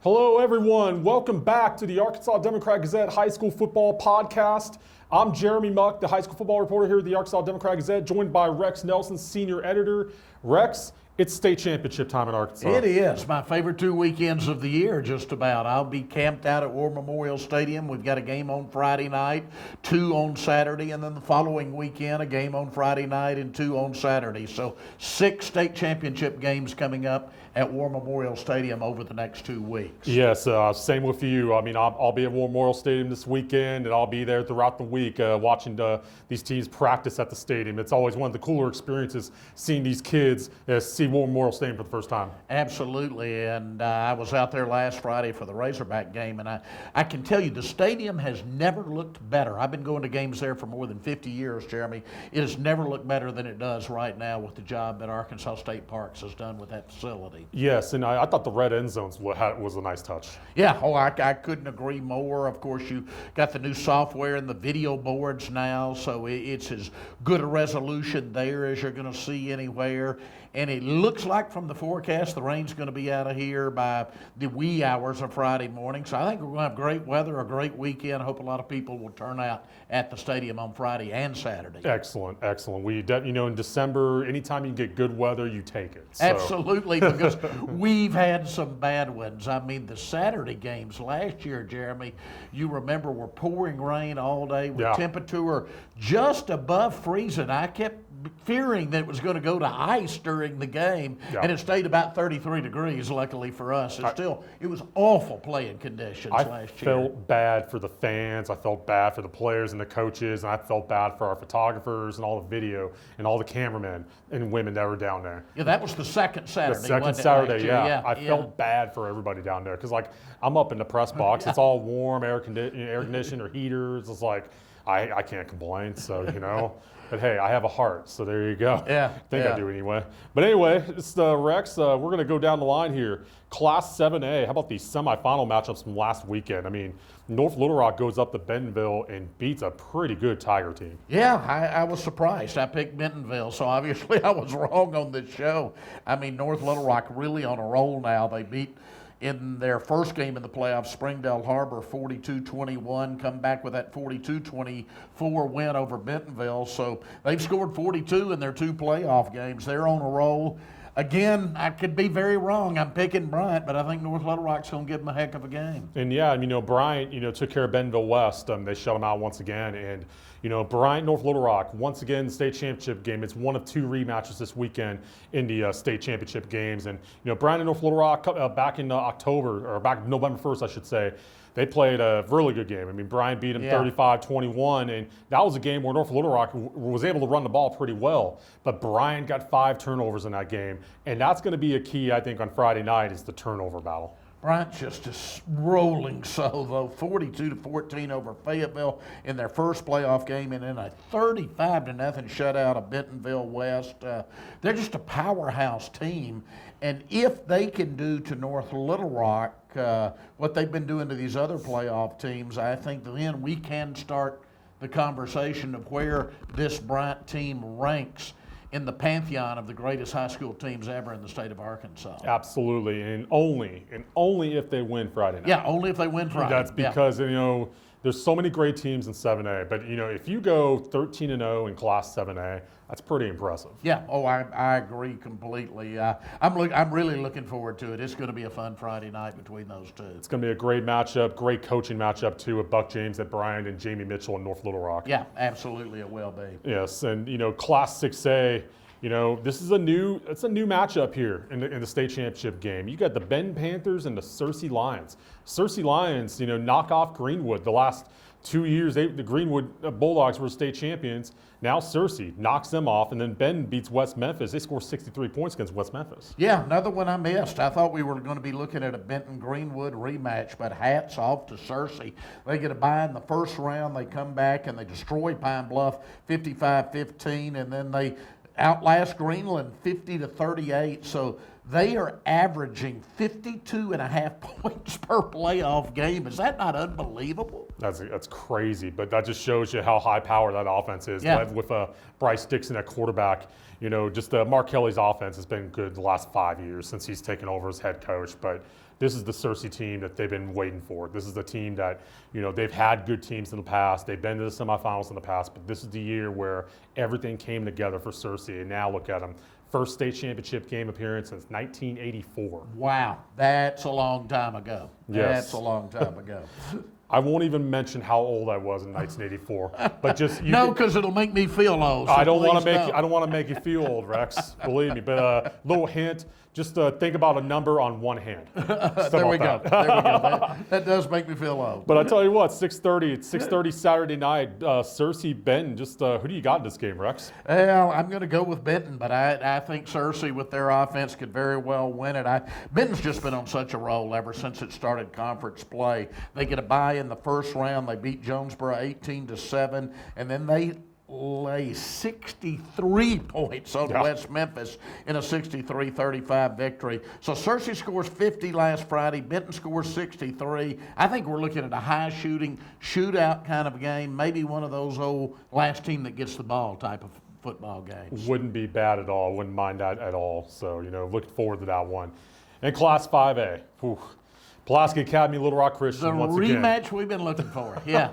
Hello, everyone. Welcome back to the Arkansas Democrat Gazette High School Football Podcast. I'm Jeremy Muck, the high school football reporter here at the Arkansas Democrat Gazette, joined by Rex Nelson, senior editor. Rex, it's state championship time in Arkansas. It is. My favorite 2 weekends of the year, just about. I'll be camped out at War Memorial Stadium. We've got a game on Friday night, 2 on Saturday, and then the following weekend, a game on Friday night and 2 on Saturday. So 6 state championship games coming up at War Memorial Stadium over the next 2 weeks. Yes, same with you. I mean, I'll be at War Memorial Stadium this weekend, and I'll be there throughout the week watching these teams practice at the stadium. It's always one of the cooler experiences seeing these kids see War Memorial Stadium for the first time. Absolutely, and I was out there last Friday for the Razorback game, and I can tell you the stadium has never looked better. I've been going to games there for more than 50 years, Jeremy. It has never looked better than it does right now with the job that Arkansas State Parks has done with that facility. Yes, and I thought the red end zones was a nice touch. Yeah, I couldn't agree more. Of course, you got the new software and the video boards now, so it's as good a resolution there as you're going to see anywhere. And it looks like from the forecast the rain's going to be out of here by the wee hours of Friday morning. So I think we're going to have great weather, a great weekend. I hope a lot of people will turn out at the stadium on Friday and Saturday. Excellent, excellent. In December, anytime you get good weather, you take it. So. Absolutely, because we've had some bad ones. I mean, the Saturday games last year, Jeremy, you remember were pouring rain all day with temperature just above freezing. I kept fearing that it was going to go to ice during the game, and it stayed about 33 degrees, luckily for us. It was awful playing conditions last year. I felt bad for the fans, I felt bad for the players and the coaches, and I felt bad for our photographers and all the video and all the cameramen and women that were down there. Yeah, that was the second Saturday. The second Saturday, I felt bad for everybody down there because, I'm up in the press box. It's all warm, air conditioned or heaters. It's like, I can't complain, so, But hey, I have a heart, so there you go. Yeah. I think I do anyway. But anyway, it's Rex. We're going to go down the line here. Class 7A, how about these semifinal matchups from last weekend? I mean, North Little Rock goes up to Bentonville and beats a pretty good Tiger team. Yeah, I was surprised. I picked Bentonville, so obviously I was wrong on this show. I mean, North Little Rock really on a roll now. They beat in their first game in the playoffs, Springdale Harbor 42-21, come back with that 42-24 win over Bentonville. So they've scored 42 in their 2 playoff games. They're on a roll. Again, I could be very wrong. I'm picking Bryant, but I think North Little Rock's going to give them a heck of a game. And Bryant, took care of Bentonville West. They shut them out once again. And, Bryant, North Little Rock, once again, state championship game. It's one of 2 rematches this weekend in the state championship games. And, Bryant and North Little Rock back in October, or back November 1st, I should say, they played a really good game. I mean, Bryant beat them 35-21, and that was a game where North Little Rock was able to run the ball pretty well. But Bryant got 5 turnovers in that game, and that's going to be a key, I think, on Friday night is the turnover battle. Bryant just rolling though, 42-14 over Fayetteville in their first playoff game, and then a 35-0 shutout of Bentonville West. They're just a powerhouse team, and if they can do to North Little Rock what they've been doing to these other playoff teams, I think then we can start the conversation of where this Bryant team ranks in the pantheon of the greatest high school teams ever in the state of Arkansas. Absolutely, and only if they win Friday night. Yeah, only if they win Friday. That's because, there's so many great teams in 7A, but, if you go 13-0 in Class 7A, that's pretty impressive. Yeah, I agree completely. I'm really looking forward to it. It's going to be a fun Friday night between those two. It's going to be a great matchup, great coaching matchup, too, with Buck James at Bryant and Jamie Mitchell in North Little Rock. Yeah, absolutely it will be. Yes, and, Class 6A, this is a new matchup here in the state championship game. You got the Benton Panthers and the Searcy Lions. Searcy Lions, knock off Greenwood. The last 2 years, the Greenwood Bulldogs were state champions. Now Searcy knocks them off, and then Benton beats West Memphis. They score 63 points against West Memphis. Yeah, another one I missed. I thought we were going to be looking at a Benton-Greenwood rematch, but hats off to Searcy. They get a bye in the first round. They come back and they destroy Pine Bluff 55-15, and then they outlast Greenland 50-38. So They are averaging 52.5 points per playoff game. Is that not unbelievable? That's crazy, but that just shows you how high powered that offense is. Yeah. Led with Bryce Dixon at quarterback. You know, just Mark Kelly's offense has been good the last 5 years since he's taken over as head coach. But this is the Searcy team that they've been waiting for. This is the team that, you know, they've had good teams in the past. They've been to the semifinals in the past, but this is the year where everything came together for Searcy. And now look at them. First state championship game appearance since 1984. Wow, that's a long time ago. Yes. That's a long time ago. I won't even mention how old I was in 1984, but just No, because it'll make me feel old. So I don't want please to make don't. I don't want to make you feel old, Rex. Believe me. But little hint: just think about a number on one hand. Just There we about go. that. There we go. That does make me feel old. But I tell you what, 6:30. It's 6:30 Saturday night. Searcy Benton. Just who do you got in this game, Rex? Well, I'm going to go with Benton, but I think Searcy with their offense could very well win it. Benton's just been on such a roll ever since it started conference play. They get a bye in the first round. They beat Jonesboro 18-7, and then they lay 63 points on West Memphis in a 63-35 victory. So Searcy scores 50 last Friday. Benton scores 63. I think we're looking at a high-shooting, shootout kind of game, maybe one of those old last team that gets the ball type of football games. Wouldn't be bad at all. Wouldn't mind that at all. So, you know, looking forward to that one. And Class 5A. Whew. Pulaski Academy, Little Rock Christian, The once again. rematch we've been looking for, yeah.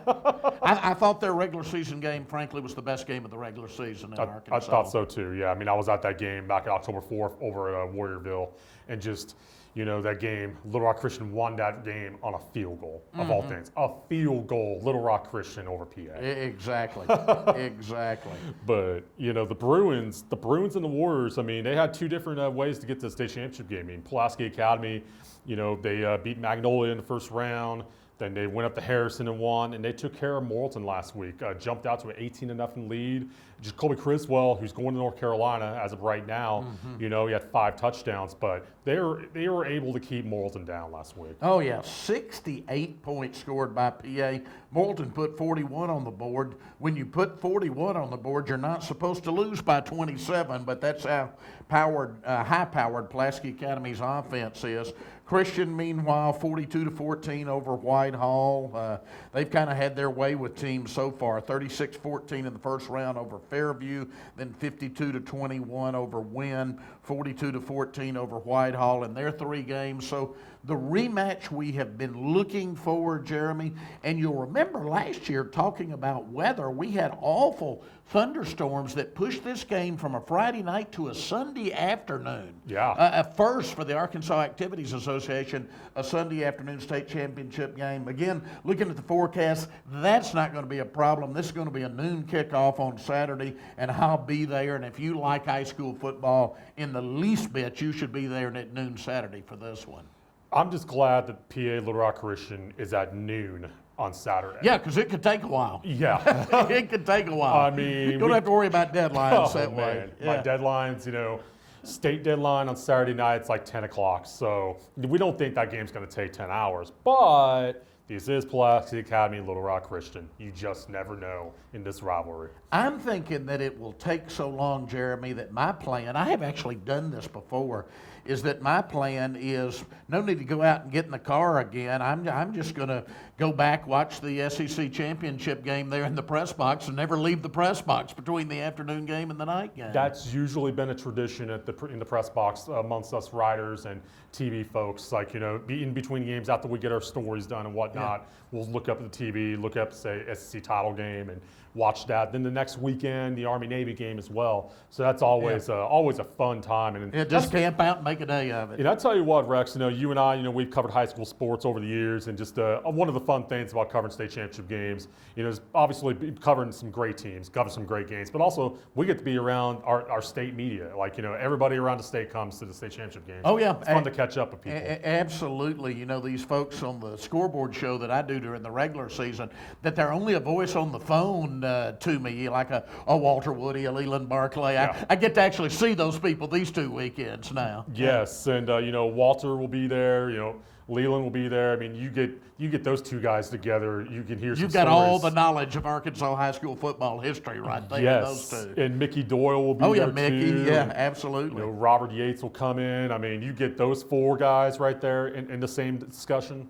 I thought their regular season game, frankly, was the best game of the regular season in Arkansas. I thought so too. Yeah, I mean, I was at that game back on October 4th over at Warriorville, and just, you know, that game, Little Rock Christian won that game on a field goal of all things. A field goal, Little Rock Christian over PA. Exactly, exactly. But you know, the Bruins and the Warriors. I mean, they had two different ways to get to the state championship game. I mean, Pulaski Academy, you know, they beat Magnolia in the first round. Then they went up to Harrison and won, and they took care of Morrilton last week. Jumped out to an 18-0 lead. Just Colby Criswell, who's going to North Carolina as of right now, you know, he had 5 touchdowns, but they were able to keep Morrilton down last week. Oh, yeah, 68 points scored by PA. Morrilton put 41 on the board. When you put 41 on the board, you're not supposed to lose by 27, but that's how high-powered Pulaski Academy's offense is. Christian, meanwhile, 42-14 over Whitehall. They've kind of had their way with teams so far. 36-14 in the first round over Fairview, then 52-21 over Wynn, 42-14 over Whitehall in their 3 games. So the rematch we have been looking for, Jeremy, and you'll remember last year talking about weather, we had awful thunderstorms that pushed this game from a Friday night to a Sunday afternoon. Yeah. A first for the Arkansas Activities Association, a Sunday afternoon state championship game. Again, looking at the forecast, that's not going to be a problem. This is going to be a noon kickoff on Saturday, and I'll be there. And if you like high school football in the least bit, you should be there at noon Saturday for this one. I'm just glad that PA Little Rock Christian is at noon on Saturday. Yeah, because it could take a while. Yeah. It could take a while. I mean, you don't have to worry about deadlines that way. Man. My deadlines, you know, state deadline on Saturday night, it's like 10 o'clock. So we don't think that game's going to take 10 hours. But this is Pulaski Academy, Little Rock Christian. You just never know in this rivalry. I'm thinking that it will take so long, Jeremy, that my plan, I have actually done this before, is that my plan is no need to go out and get in the car again. I'm just going to go back, watch the SEC championship game there in the press box, and never leave the press box between the afternoon game and the night game. That's usually been a tradition in the press box amongst us writers and TV folks. Like, you know, in between games after we get our stories done and whatnot, we'll look up at the TV, look up, say, SEC title game and watch that. Then the next weekend, the Army-Navy game as well. So that's always always a fun time. And just camp out and make a day of it. And I tell you what, Rex, you know, you and I, you know, we've covered high school sports over the years, and just one of the fun things about covering state championship games, you know, is obviously covering some great teams, covering some great games, but also we get to be around our state media. Like, you know, everybody around the state comes to the state championship games. Oh, yeah. It's fun to catch up with people. Absolutely. You know, these folks on the scoreboard show that I do during the regular season, that they're only a voice on the phone to me, like a Walter Woody, a Leland Barclay. Yeah. I get to actually see those people these 2 weekends now. Yes, and you know, Walter will be there. You know, Leland will be there. I mean, you get those two guys together, you can hear some You've got all the stories. knowledge of Arkansas high school football history right there. Yes, Those two. and Mickey Doyle will be Oh yeah, there Mickey. too. Yeah, and, absolutely. Robert Yates will come in. I mean, you get those four guys right there in the same discussion.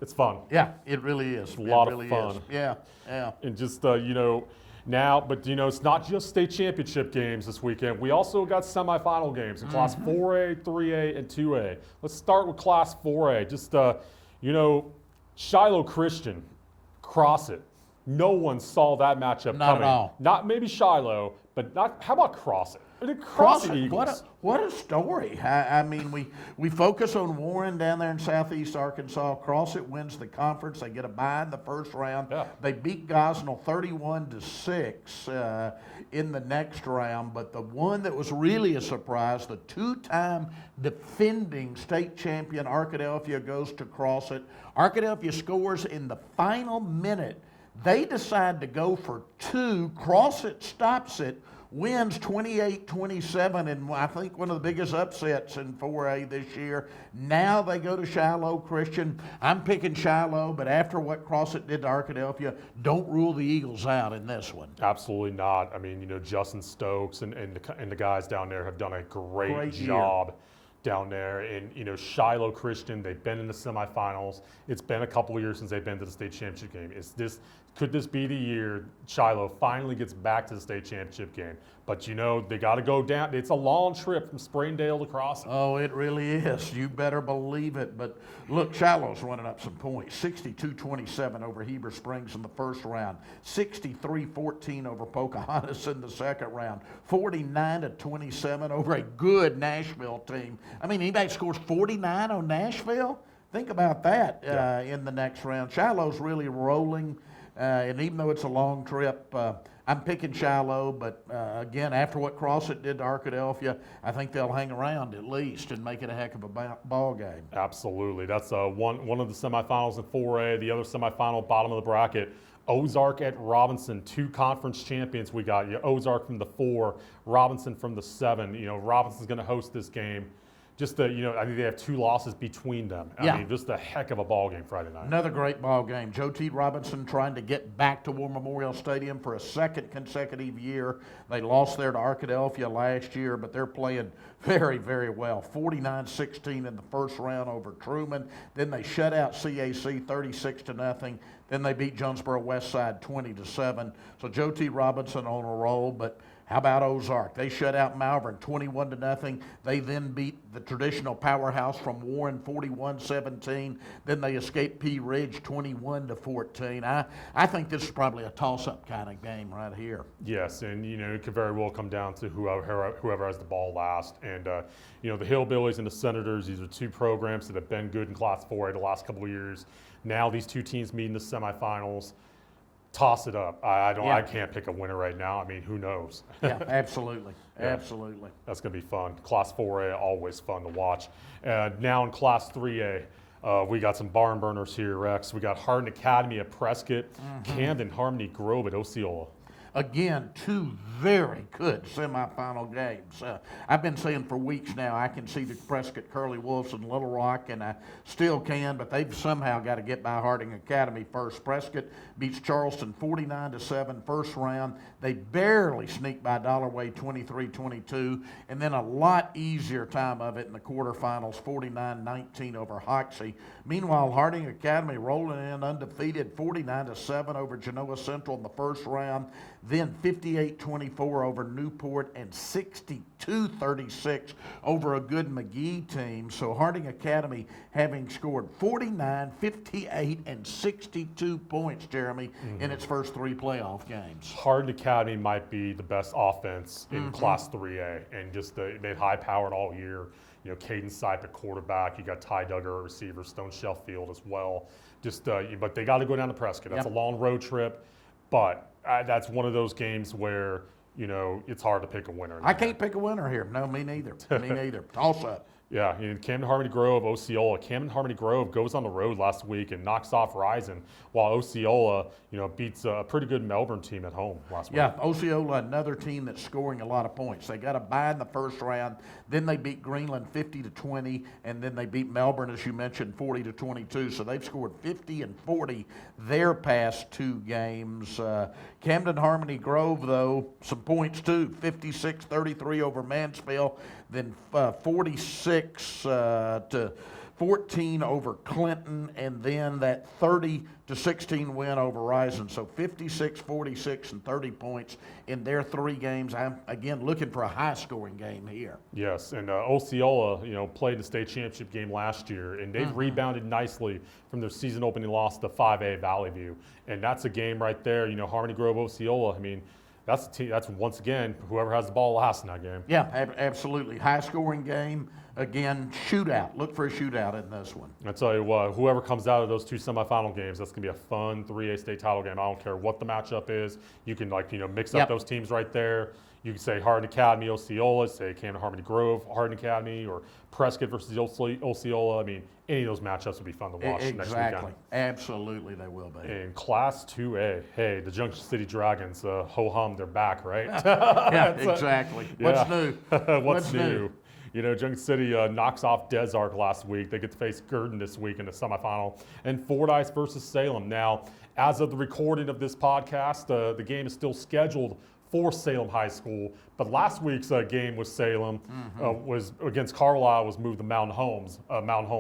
It's fun. Yeah, it really is. a lot of really fun. Is. Yeah, yeah. And just now, but it's not just state championship games this weekend. We also got semifinal games in Class 4A, 3A, and 2A. Let's start with Class 4A. Just Shiloh Christian, Crossit. No one saw that matchup Not at coming. all. Not maybe Shiloh, but not. How about Crossit? The Crossit Crossit, Eagles. what a story. I mean, we focus on Warren down there in southeast Arkansas. Crossit wins the conference. They get a bye in the first round. Yeah. They beat Gosnell 31-6 in the next round. But the one that was really a surprise, the two-time defending state champion Arkadelphia goes to Crossit. Arkadelphia scores in the final minute. They decide to go for two. Crossit stops it, wins 28-27, and I think one of the biggest upsets in 4A this year. Now they go to Shiloh Christian. I'm picking Shiloh, but after what Crossit did to Arkadelphia, don't rule the Eagles out in this one. Absolutely not. I mean, Justin Stokes and the guys down there have done a great year. job down there. And, Shiloh Christian, they've been in the semifinals. It's been a couple of years since they've been to the state championship game. Could this be the year Shiloh finally gets back to the state championship game? But, they got to go down. It's a long trip from Springdale to Crossit. Oh, it really is. You better believe it. But look, Shiloh's running up some points. 62-27 over Heber Springs in the first round. 63-14 over Pocahontas in the second round. 49-27 over a good Nashville team. I mean, anybody scores 49 on Nashville? Think about that in the next round. Shiloh's really rolling. And even though it's a long trip, I'm picking Shiloh, but again, after what Crossit did to Arkadelphia, I think they'll hang around at least and make it a heck of a ball game. Absolutely. That's one of the semifinals in 4A. The other semifinal, bottom of the bracket, Ozark at Robinson, two conference champions we got. Ozark from the 4, Robinson from the 7. Robinson's going to host this game. Just I think they have 2 losses between them. I mean, just a heck of a ball game Friday night. Another great ball game. Joe T. Robinson trying to get back to War Memorial Stadium for a second consecutive year. They lost there to Arkadelphia last year, but they're playing very, very well. 49-16 in the first round over Truman. Then they shut out CAC 36-0. Then they beat Jonesboro Westside 20-7. So Joe T. Robinson on a roll, but how about Ozark? They shut out Malvern 21-0. They then beat the traditional powerhouse from Warren 41-17. Then they escaped Pea Ridge 21-14. I think this is probably a toss-up kind of game right here. Yes, and it could very well come down to whoever has the ball last. And the Hillbillies and the Senators, these are 2 programs that have been good in Class 4A the last couple of years. Now these 2 teams meet in the semifinals. Toss it up. I can't pick a winner right now. I mean, who knows? Yeah, absolutely. Yeah. Absolutely. That's going to be fun. Class 4A, always fun to watch. Now in Class 3A, we got some barn burners here, Rex. We got Hardin Academy at Prescott, Camden Harmony Grove at Osceola. Again, 2 very good semifinal games. I've been saying for weeks now I can see the Prescott Curly Wolves in Little Rock, and I still can, but they've somehow got to get by Harding Academy first. Prescott beats Charleston 49-7 first round. They barely sneak by Dollarway 23-22, and then a lot easier time of it in the quarterfinals, 49-19 over Hoxie. Meanwhile, Harding Academy rolling in undefeated, 49-7 over Genoa Central in the first round. Then 58-24 over Newport and 62-36 over a good McGee team. So Harding Academy having scored 49, 58, and 62 points, Jeremy, in its first 3 playoff games. Hardin Academy might be the best offense in Class 3A, and just they've high-powered all year. Caden Sipe at quarterback. You got Ty Duggar at receiver, Stone Sheffield as well. But they got to go down to Prescott. That's a long road trip, but that's one of those games where it's hard to pick a winner. I can't pick a winner here. No, me neither. Me neither. Toss up. Yeah, in Camden Harmony Grove, Osceola. Camden Harmony Grove goes on the road last week and knocks off Rising, while Osceola, beats a pretty good Melbourne team at home last week. Yeah, Osceola, another team that's scoring a lot of points. They got a bye in the first round, then they beat Greenland 50-20, and then they beat Melbourne, as you mentioned, 40-22. So they've scored 50 and 40 their past two games. Camden Harmony Grove, though, some points too, 56-33 over Mansfield, then 46-14 over Clinton, and then that 30-16 win over Rising. So 56, 46, and 30 points in their three games. I'm, again, looking for a high-scoring game here. Yes, and Osceola, played the state championship game last year, and they've rebounded nicely from their season opening loss to 5A Valley View. And that's a game right there, Harmony Grove, Osceola. I mean, that's a team. That's once again whoever has the ball last in that game. Yeah, absolutely. High-scoring game. Again, shootout. Look for a shootout in this one. I tell you what, whoever comes out of those two semifinal games, that's gonna be a fun 3A state title game. I don't care what the matchup is. You can mix up those teams right there. You can say Hardin Academy, Osceola, say Camden Harmony Grove, Hardin Academy, or Prescott versus Osceola. I mean, any of those matchups would be fun to watch next weekend. Exactly. Absolutely, they will be. In Class 2A, hey, the Junction City Dragons, ho-hum, they're back, right? Yeah, exactly. What's new? What's new? Junction City knocks off Des Arc last week. They get to face Gurdon this week in the semifinal. And Fordyce versus Salem. Now, as of the recording of this podcast, the game is still scheduled for Salem High School. But last week's game with Salem was against Carlisle, was moved to Mountain Home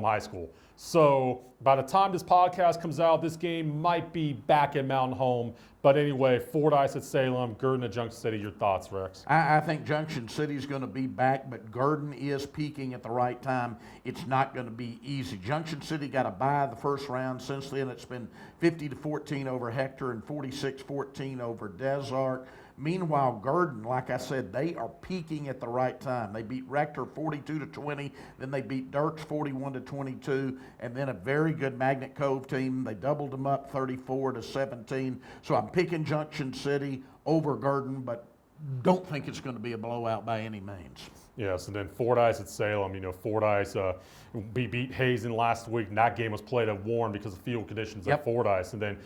High School. So by the time this podcast comes out, this game might be back at Mountain Home. But anyway, Fordyce at Salem, Gurdon at Junction City. Your thoughts, Rex? I think Junction City's going to be back, but Gurdon is peaking at the right time. It's not going to be easy. Junction City got a bye the first round. Since then, it's been 50-14 over Hector and 46-14 over Des Arc. Meanwhile, Gurdon, like I said, they are peaking at the right time. They beat Rector 42-20, then they beat Dirks 41-22, and then a very good Magnet Cove team. They doubled them up 34-17. So I'm picking Junction City over Gurdon, but don't think it's going to be a blowout by any means. Yes, and then Fordyce at Salem. Fordyce beat Hazen last week, and that game was played at Warren because of field conditions at Fordyce. And then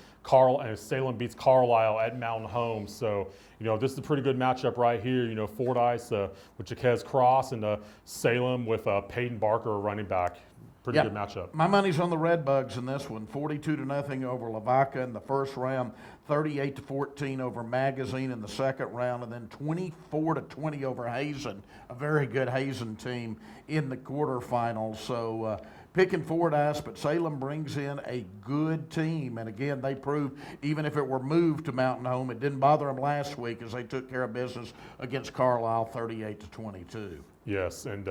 Salem beats Carlisle at Mountain Home. So, this is a pretty good matchup right here. Fordyce with Jaquez Cross and Salem with Peyton Barker, a running back. Pretty good matchup. My money's on the Redbugs in this one. 42-0 over Lavaca in the first round, 38-14 over Magazine in the second round, and then 24-20 over Hazen, a very good Hazen team in the quarterfinals. So picking Fordyce, but Salem brings in a good team. And again, they proved even if it were moved to Mountain Home, it didn't bother them last week as they took care of business against Carlisle 38-22. Yes, and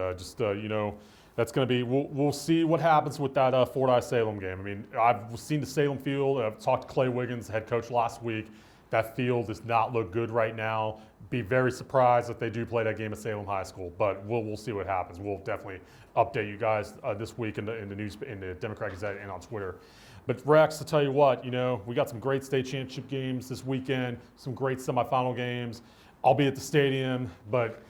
that's going to be, we'll see what happens with that Fordyce-Salem game. I mean, I've seen the Salem field. I've talked to Clay Wiggins, head coach, last week. That field does not look good right now. Be very surprised if they do play that game at Salem High School, but we'll see what happens. We'll definitely update you guys this week in the news, in the Democrat Gazette and on Twitter. But Rex, to tell you what, we got some great state championship games this weekend, some great semifinal games. I'll be at the stadium, but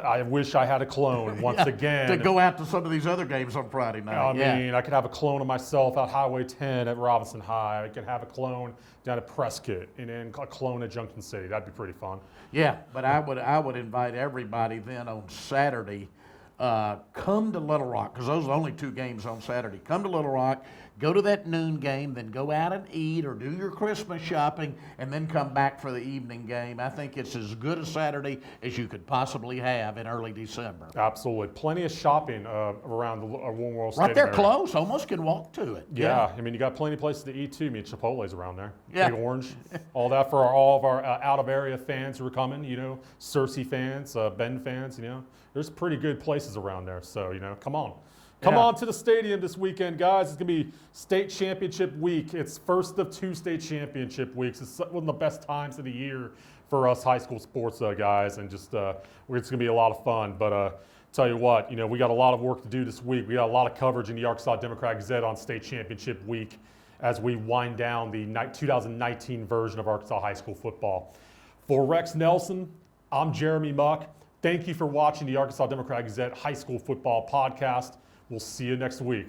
I wish I had a clone once again. To go out to some of these other games on Friday night. I mean, I could have a clone of myself out Highway 10 at Robinson High. I could have a clone down at Prescott, and then a clone at Junction City. That'd be pretty fun. Yeah, but I would invite everybody then on Saturday. Come to Little Rock, because those are the only two games on Saturday. Come to Little Rock, go to that noon game, then go out and eat or do your Christmas shopping, and then come back for the evening game. I think it's as good a Saturday as you could possibly have in early December. Absolutely. Plenty of shopping around the Warren World Stadium. Right there area. Close, almost can walk to it. Yeah, I mean, you got plenty of places to eat too. I mean, Chipotle's around there. Yeah. Big Orange, all that for all of our out-of-area fans who are coming, Searcy fans, Bend fans, There's pretty good places around there, so, come on. Come on to the stadium this weekend, guys. It's going to be state championship week. It's first of two state championship weeks. It's one of the best times of the year for us high school sports guys, and just it's going to be a lot of fun. But tell you what, we got a lot of work to do this week. We got a lot of coverage in the Arkansas Democrat Gazette on state championship week as we wind down the 2019 version of Arkansas high school football. For Rex Nelson, I'm Jeremy Muck. Thank you for watching the Arkansas Democrat Gazette High School Football Podcast. We'll see you next week.